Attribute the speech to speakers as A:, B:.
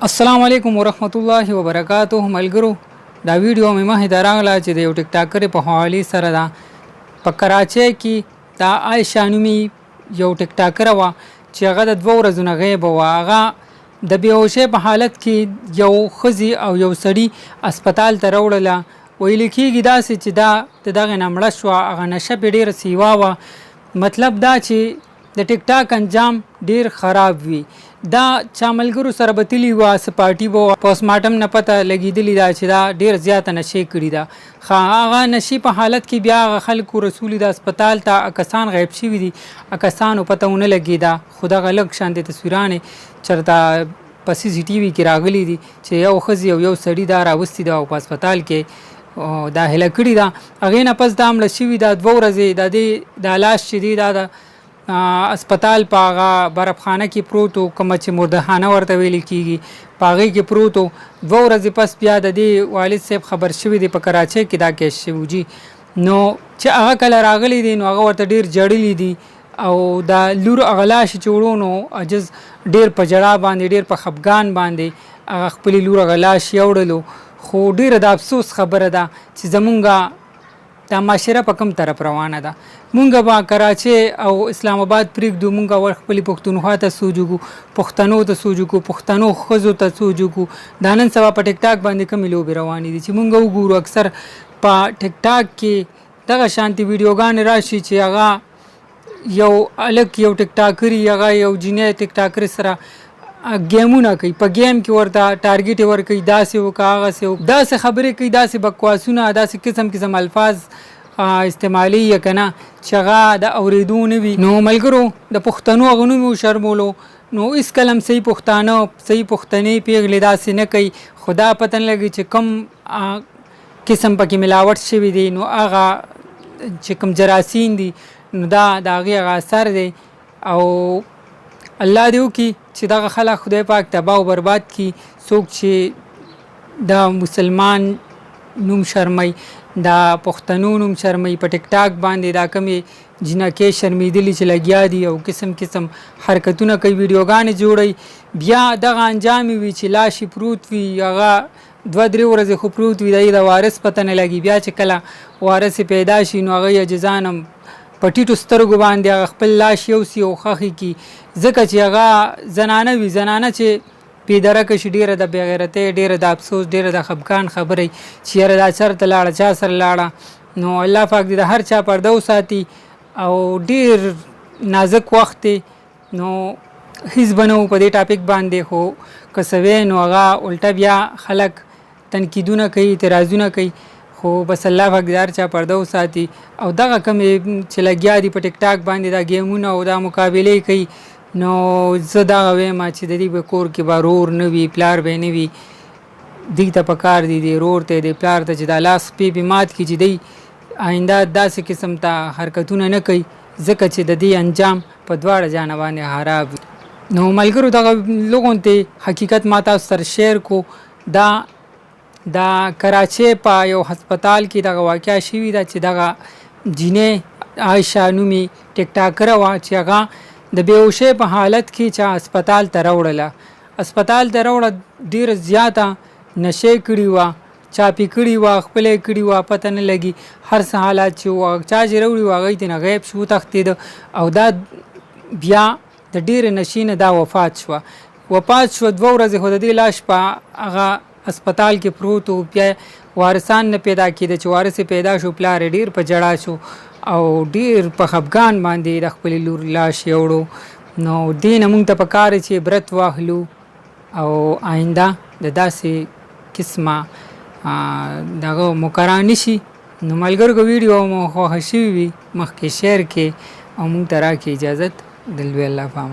A: अस्सलाम वालेकुम वरहमतुल्लाहि वबरकातुहू मलगरू دا ویډیو مې مخې ته راغله چې د یو ټیک ټاکر په حوالې سره ده. په کراچۍ کې دا عایشه نومي یو ټیک ټاکر وه چې هغه د 2 ورځو نه غیبه وه. هغه د بېهوشۍ په حالت کې یو ښځې او یو سړي هسپتال ته راوړله. ویل کېږي داسې چې دا د دغې نه مړه شوه. هغه نشه پرې ډېره سیوا وه. مطلب دا چې د ټیک ټاک انجام ډیر خراب وي. دا چا ملګرو سره به تلي وه، څه پارټي به وه، پوسټمارټم نه پته لګېدلې ده چې دا ډېر زیاته نشې کړي ده. هغه نشې په حالت کې بیا هغه خلکو رسولي ده هسپتال ته. کسان غیب شوي دي، کسانو پته ونه لګېده. خو دغه لږ شانتې تصویرانې چېرته په سی سی ټي وي کې راغلي دي چې یو ښځې او یو سړي دا راوستي ده او په هسپتال کې داخله کړي ده. هغې نه پس دا مړه شوي ده 2 ورځې. د دې دا لاش چې دی دا د اسپتال په هغه برفخانه کې پروت و، کومه چې مردهانه ورته ویل کېږي، په هغې کې پروت و. 2 ورځې پس بیا د دې والد صاحب خبر شوي دی په کراچۍ کې دا کیس شوي جي. نو چې هغه کله راغلی دی نو هغه ورته ډېر جړلي دي او دا لور هغه لاش چې وړو نو عجز ډېر په ژړا باندې ډېر په خفګان باندې هغه خپلې لور هغه لاش یوړلو. خو ډېره د افسوس خبره ده چې زمونږ دا معاشره په کوم طرف روانه ده. مونږ به کراچۍ او اسلام آباد پرېږدو، مونږ ور خپلې پښتونخوا ته سوچو، پښتنو ته سوچو، پښتنو ښځو ته سوچو. دا نن سبا په ټیک ټاک باندې کومې لوبې روانې دي چې مونږ وګورو. اکثر په ټیک ټاک کې دغه شانتي ویډیوګانې راشي چې هغه یو هلک یو ټیک ټاکري، هغه یو جینۍ ټیک ټاکر سره ګیمونه کوي. په گیم کې ورته ټارګېټ ورکوي، داسې وکړه هغسې وکړه، داسې خبرې کوي، داسې بکواسونه، داسې قسم قسم الفاظ استعمالي یا که نه چې هغه د اورېدو نه وي. نو ملګرو د پښتنو هغه نوم وشرمولو. نو هېڅکله هم صحیح پښتانه صحیح پښتنې پېغلې داسې نه کوي. خو دا پته نه لګي چې کوم قسم پکې ملاوټ شوي دي. نو هغه چې کوم جراثیم دي نو دا د هغې هغه اثر دی. او الله دې وکړي چې دغه خلک خدای پاک تباه او برباد کړي. څوک چې د مسلمان نوم شرموي، د پښتنو نوم شرموي، په ټیک ټاک باندې دا کمې جنکۍ شرمېدلي چې لګیا دي او قسم قسم حرکتونه کوي، ویډیوګانې جوړوي، بیا دغه انجام وي چې لاشي پروت وي، هغه 2-3 ورځې خو پروت وي، د وارث پته نه لګي. بیا چې کله وارث پیدا شي نو هغه عاجزان هم په ټیټو سترګو باندې هغه خپل لاش یوسي او ښخې کړي. ځکه چې هغه زنانه وي، زنانه چې بېدرکه شي ډېره د بېغیرتۍ، ډېره د افسوس، ډېره د خفګان خبرې چې یاره دا چېرته لاړه، چا سره لاړه. نو الله پاک دې د هر چا پرده وساتي او ډېر نازک وخت دی. نو هېڅ به نه و په دې ټاپک باندې، خو که څه وی نو هغه الټه بیا خلک تنقیدونه کوي، اعتراضونه کوي. خو بس الله پاک دې هر چا پرده وساتي. او دغه کومې چې لګیا دي په ټیک ټاک باندې دا ګیمونه او دا مقابلې کوي، نو زه دغه وایم چې د دې به کور کې به رور نه وي، پلار به نه وي. دوی ته پکار دي د رور ته د پلار ته چې دا لاس پې به مات کړي چې دی آینده داسې قسم ته حرکتونه نه کوي، ځکه چې د دې انجام په دواړه جانه باندې خراب وي. نو ملګرو دغه لوګون ته حقیقت ما تاسو سره شیر کو. دا کراچۍ په یو هسپتال کې دغه واقعه شوې ده چې دغه جینۍ عایشه نومي ټیک ټاکره وه چې هغه د بېهوشۍ په حالت کې چې هسپتال ته راوړله. هسپتال ته راوړه ډېره زیاته نشې کړي وه، چاپې کړي وه، خپله یې کړي وه، پته نه لګي. هر څه حالات چې وه چا چې راوړي وه هغوی ترېنه غیب شو، وتښتېده. او دا بیا د ډېرې نشې نه دا وفات شوه. 2 ورځې خو د دې لاش په هغه هسپتال کې پروت و. بیا وارثان نه پیدا کېده. چې وارث پیدا شو پلار یې ډېر په ژړا شو او ډېر په خفګان باندې د خپلې لور لاش یوړو. نو دې نه مونږ ته پکار چې عبرت واخلو او آینده د داسې قسمه دغه مقرر نه شي. نو ملګرو که ویډیو مو خوښه شوي وي مخکې شیر کې او مونږ ته راکړئ اجازت. د لوی الله په امان.